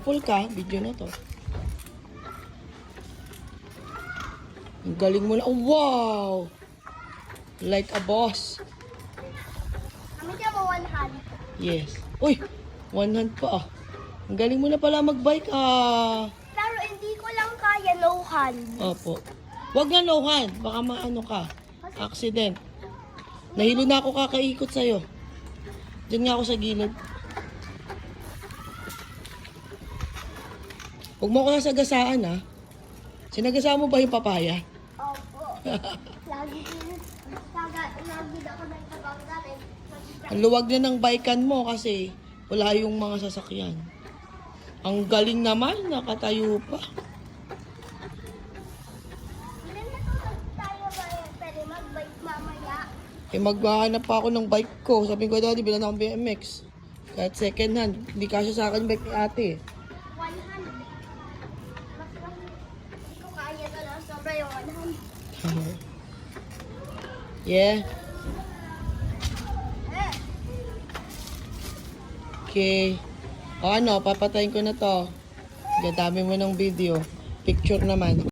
Full ka, video na to. Ang galing mo na. Oh, wow! Like a boss. Kami siya mo 1 hand. Yes. Uy! 1 hand pa ah. Ang galing mo na pala mag-bike ah. Pero hindi ko lang kaya no hand. Opo. Wag nga no hand. Baka maano ka. Accident. Nahilo na ako kakaikot sa'yo. Diyan nga ako sa gilid. Huwag mo ako nasagasaan ah. Sinagasaan mo ba yung papaya? Opo. Lagi ako na itaganggarin. Ang luwag na ng bikan mo kasi wala yung mga sasakyan. Ang galing naman, nakatayo pa. Ilan na tayo ba pwede mag-bike mamaya? Eh maghahanap pa ako ng bike ko. Sabi ko, Daddy, bilan akong BMX. Kahit second hand. Hindi kasya sa akin bike ni ate. 1 hand. Hindi ko kaya na lang sobra yung 1 hand. Yeah. Eh, Okay. O ano, papatayin ko na to. Gadami mo ng video. Picture naman.